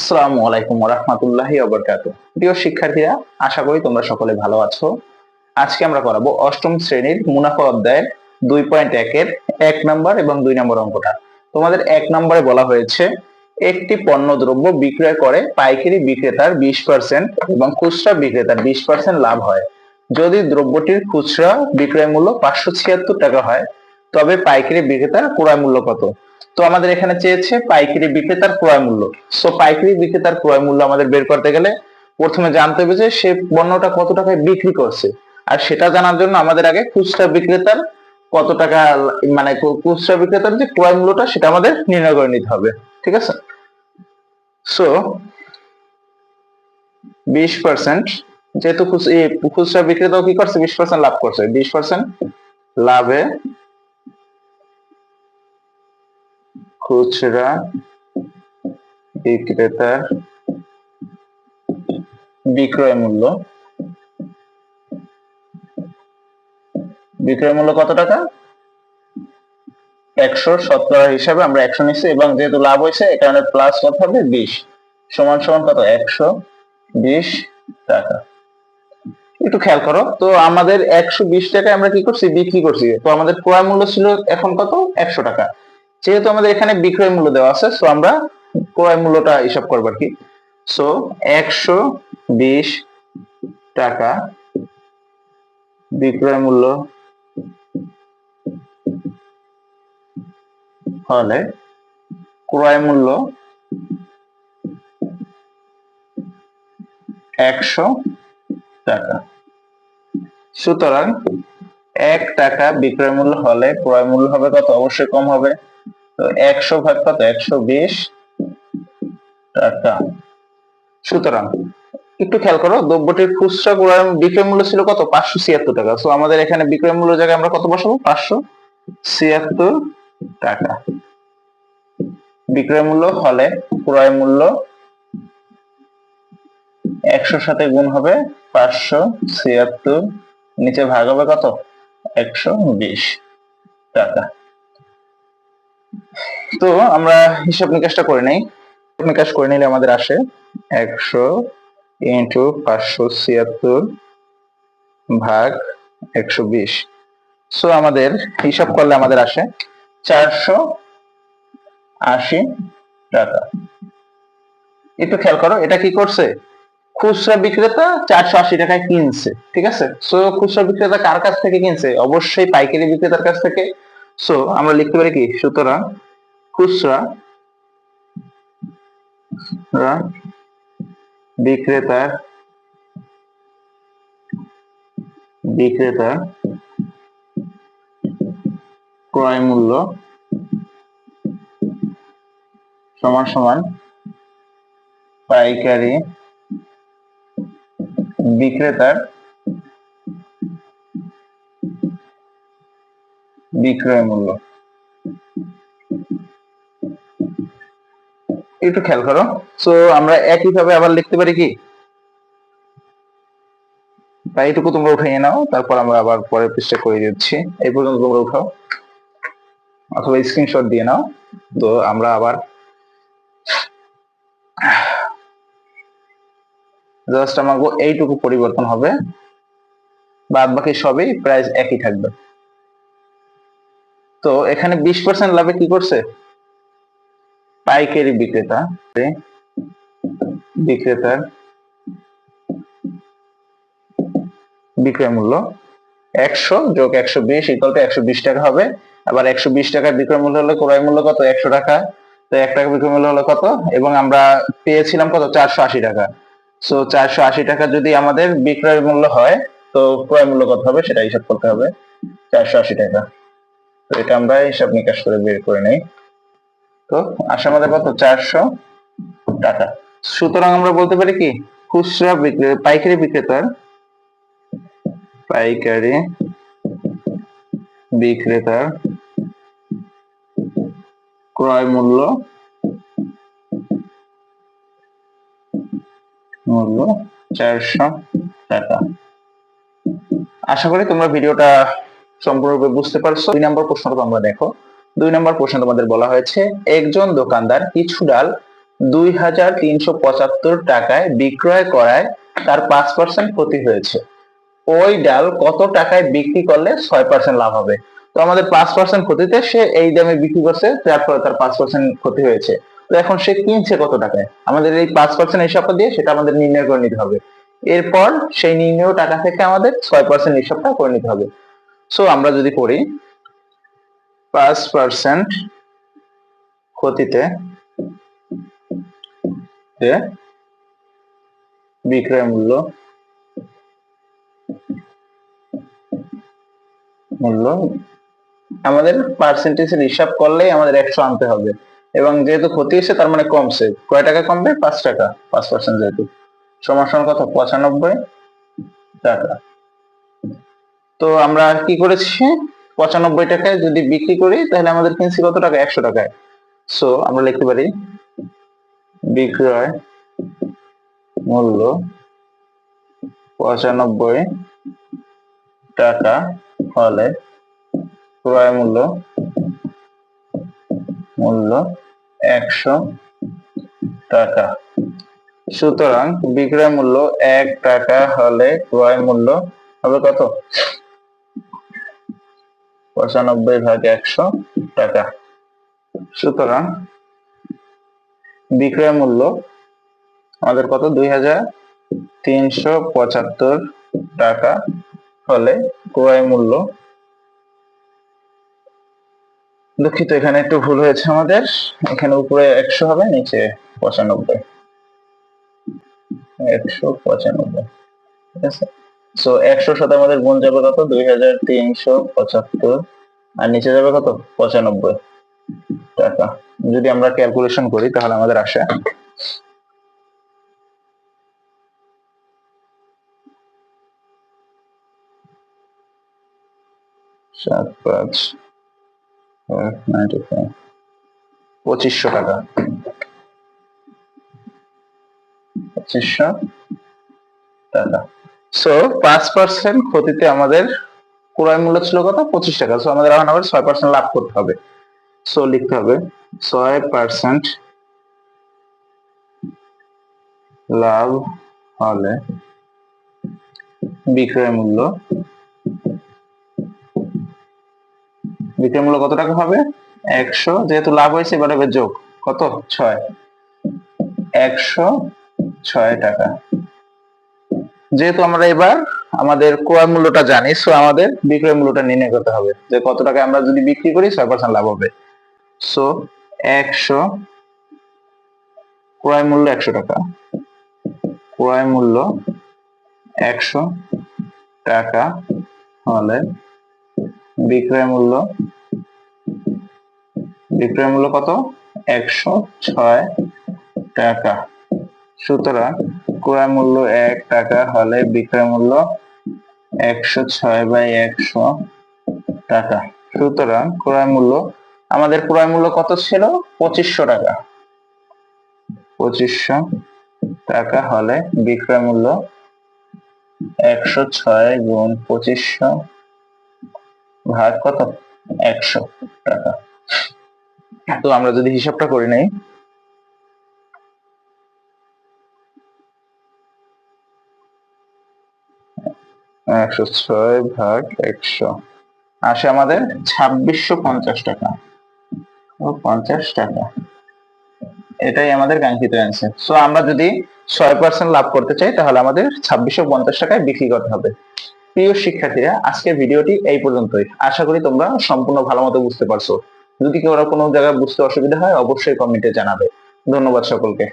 আসসালামু আলাইকুম ওয়া রাহমাতুল্লাহি ওয়া বারাকাতুহু। প্রিয় শিক্ষার্থীরা, আশা করি তোমরা সকলে ভালো আছো। আজকে আমরা করাবো অষ্টম শ্রেণীর মুনাফা অধ্যায়ের 2.1 এর 1 নম্বর এবং 2 নম্বর অঙ্কটা। তোমাদের 1 নম্বরে বলা হয়েছে একটি পণ্য দ্রব্য বিক্রয় করে পাইকারি বিক্রেতার 20% এবং খুচরা বিক্রেতার 20% লাভ হয়। যদি দ্রব্যটির খুচরা বিক্রয় মূল্য 576 টাকা হয়, তবে পাইকারি বিক্রেতার ক্রয় মূল্য কত? তো আমাদের এখানে চেয়েছে পাইকারি বিক্রেতার ক্রয় মূল্য। সো পাইকারি বিক্রেতার ক্রয় মূল্য আমাদের বের করতে গেলে প্রথমে জানতে হবে যে সে পণ্যটা কত টাকায় বিক্রি করছে, আর সেটা জানার জন্য আমাদের আগে খুচরা বিক্রেতার কত টাকা, মানে খুচরা বিক্রেতার যে ক্রয় মূল্যটা সেটা আমাদের নির্ণয় করে নিতে হবে। ঠিক আছে, সো 20%, যেহেতু খুচরা বিক্রেতাও কি করছে 20% লাভ করছে, 20% লাভে খুচরা বিক্রেতার বিক্রয় মূল্য কত টাকা? 117 হিসাবে আমরা 100 নিচ্ছি, এবং যেহেতু লাভ হয়েছে এই কারণে প্লাস কত হবে 20 সমান সমান কত 120 টাকা। একটু খেয়াল করো তো, আমাদের 120 টাকায় আমরা কি করছি বিক্রি করছি, তো আমাদের ক্রয় মূল্য ছিল এখন কত 100 টাকা। যেহেতু আমাদের এখানে বিক্রয় মূল্য দেওয়া আছে, সো আমরা ক্রয় মূল্যটা হিসাব করবো আর কি। সো 120 টাকা বিক্রয় মূল্য হলে ক্রয় মূল্য 100 টাকা। সুতরাং 1 টাকা বিক্রয় মূল্য হলে ক্রয় মূল্য হবে কত? অবশ্যই কম হবে। তো 100 ভাগ কত? 120 টাকা। সুতরাং একটু খেয়াল করো, দ্রব্যটির খুচরা বিক্রয় মূল্য ছিল কত? 576 টাকা। সো আমাদের এখানে বিক্রয় মূল্য জায়গায় আমরা কত বসাবো? 576 টাকা। বিক্রয় মূল্য হলে ক্রয় মূল্য 100 সাথে গুণ হবে 576, নিচে ভাগ হবে কত? 120 টাকা। তো আমরা হিসাব নিকাশটা করে নেই। নিকাশ করে নিলে আমাদের আসে 100 ইন্টু 576 ভাগ 120। সো আমাদের হিসাব করলে আমাদের আসে 480 টাকা। একটু খেয়াল করো, এটা কি করছে? খুচরা বিক্রেতা 480 টাকায় কিনছে। ঠিক আছে, সো খুচরা বিক্রেতা কার কাছ থেকে কিনছে? অবশ্যই পাইকারি বিক্রেতার কাছ থেকে। সো আমরা লিখতে পারি কি, সুতরাং খুচরা বিক্রেতার ক্রয় মূল্য সমান সমান পাইকারি বিক্রেতার বিক্রয় মূল্য। একটু খেয়াল করো, সো আমরা একইভাবে আবার লিখতে পারি কি, তাই এইটুকু তোমরা উঠিয়ে নাও, তারপর আমরা আবার পরের পৃষ্ঠা করে দিচ্ছি। এই পর্যন্ত তোমরা উঠাও অথবা স্ক্রিনশট দিয়ে নাও। তো আমরা আবার জাস্ট আমাকে এইটুকু পরিবর্তন হবে, বাদ বাকি সবই প্রায় একই থাকবে। তো এখানে 20% লাভে কি করছে? পাইকারি বিক্রেতার বিক্রয় মূল্য 100 যোগ 120 ইকুয়াল টু 120 টাকা হবে। আবার 120 টাকার বিক্রয় মূল্য হলে ক্রয় মূল্য কত? 100 টাকা। তো 1 টাকা বিক্রয় মূল্য হলো কত? এবং আমরা পেয়েছিলাম কত? 480 টাকা। সো 480 টাকা যদি আমাদের বিক্রয় মূল্য হয়, তো ক্রয় মূল্য কত হবে সেটা হিসাব করতে হবে, 480 টাকা। তো এটা আমরা হিসাব নিকাশ করে বের করে নেই। তো আসে আমাদের কত? 400 টাকা। সুতরাং আমরা বলতে পারি কি, খুচরা পাইকারি বিক্রেতার ক্রয় মূল্য 400 টাকা। আশা করি তোমরা ভিডিওটা সম্পূর্ণরূপে বুঝতে পারছো। 2 নম্বর প্রশ্নটা তোমরা দেখো। 2 নম্বর প্রশ্ন তোমাদের বলা হয়েছে একজন দোকানদার কিছু ডাল 2,375 টাকায় বিক্রয় করায় তার 5% ক্ষতি হয়েছে। ওই ডাল কত টাকায় বিক্রি করলে 6% লাভ হবে? তো আমাদের 5% ক্ষতিতে সে এই দামে বিক্রি করছে, যার ফলে তার 5% ক্ষতি হয়েছে। তো এখন সে কিনছে কত টাকায়? আমাদের এই 5% হিসাবটা দিয়ে সেটা আমাদের নির্ণয় করে নিতে হবে। এরপর সেই নির্ণয় টাকা থেকে আমাদের 6% হিসাবটা করে নিতে হবে। সো আমরা যদি করি 5% ক্ষতিতে যে বিক্রয় মূল্য আমাদের পার্সেন্টেজের হিসাব করলেই আমাদের 100 আনতে হবে, এবং যেহেতু ক্ষতি হয়েছে তার মানে কমছে, কয় টাকা কমবে? 5 টাকা। 5% যেহেতু সমান সমান কত? 95 টাকা। তো আমরা কি করেছি, 95 টাকায় যদি বিক্রি করি তাহলে আমাদের কিনছি কত টাকা? 100 টাকায়। সো আমরা লিখতে পারি বিক্রয় মূল্য 95 টাকা হলে ক্রয় মূল্য 100 টাকা। সুতরাং বিক্রয় মূল্য 1 টাকা হলে ক্রয় মূল্য হবে কত? 95/100 টাকা। সুতরাং বিক্রয় মূল্য আমাদের কত? 2,375 টাকা হলে ক্রয় মূল্য, দুঃখিত এখানে একটু ভুল হয়েছে আমাদের, এখানে উপরে 100 হবে, নিচে 95। 195, ঠিক আছে। সো 100 সাথে আমাদের গুণ যাবে কত? 2,375, আর নিচে যাবে কত? 95 টাকা। যদি আমরা ক্যালকুলেশন করি তাহলে আমাদের আসে 2500 টাকা। 2500 টাকা। সো 5% ক্ষতিতে আমাদের ক্রয় মূল্য ছিল কত? 25 টাকা। সো আমাদের এখন আবার 6% লাভ করতে হবে। সো লিখতে হবে 6% লাভ হলে বিক্রয় মূল্য কত টাকা হবে? 100, যেহেতু লাভ হয়েছে এবার হবে যোগ কত? 6, 106 টাকা। যেহেতু আমরা এবার আমাদের ক্রয় মূল্যটা জানি, সো আমাদের বিক্রয় মূল্যটা নির্ণয় করতে হবে যে কত টাকা আমরা যদি বিক্রি করি 6% লাভ হবে। সো 100, ক্রয় মূল্য 100 টাকা, ক্রয় মূল্য 100 টাকা হলে বিক্রয় মূল্য কত? 106 টাকা। সুতরাং ক্রয় মূল্য 1 টাকা হলে বিক্রয় মূল্য 106/100 টাকা। সুতরাং আমাদের ক্রয় মূল্য কত ছিল? 2500 টাকা। 2500 টাকা হলে বিক্রয় মূল্য 106 গুণ 2500 ভাগ কত? 100 টাকা। তো আমরা যদি হিসাবটা করে নেই, 106/100 আসে আমাদের 2650 টাকা ও 50 টাকা। এটাই আমাদের কাঙ্ক্ষিত অ্যান্সার। সো আমরা যদি 6% লাভ করতে চাই তাহলে আমাদের 2650 টাকায় বিক্রি করতে হবে। প্রিয় শিক্ষার্থীরা, আজকের ভিডিওটি এই পর্যন্তই। আশা করি তোমরা সম্পূর্ণ ভালো মতো বুঝতে পারছো। যদি কেউ কোনো জায়গায় বুঝতে অসুবিধা হয় অবশ্যই কমেন্টে জানাবে। ধন্যবাদ সকলকে।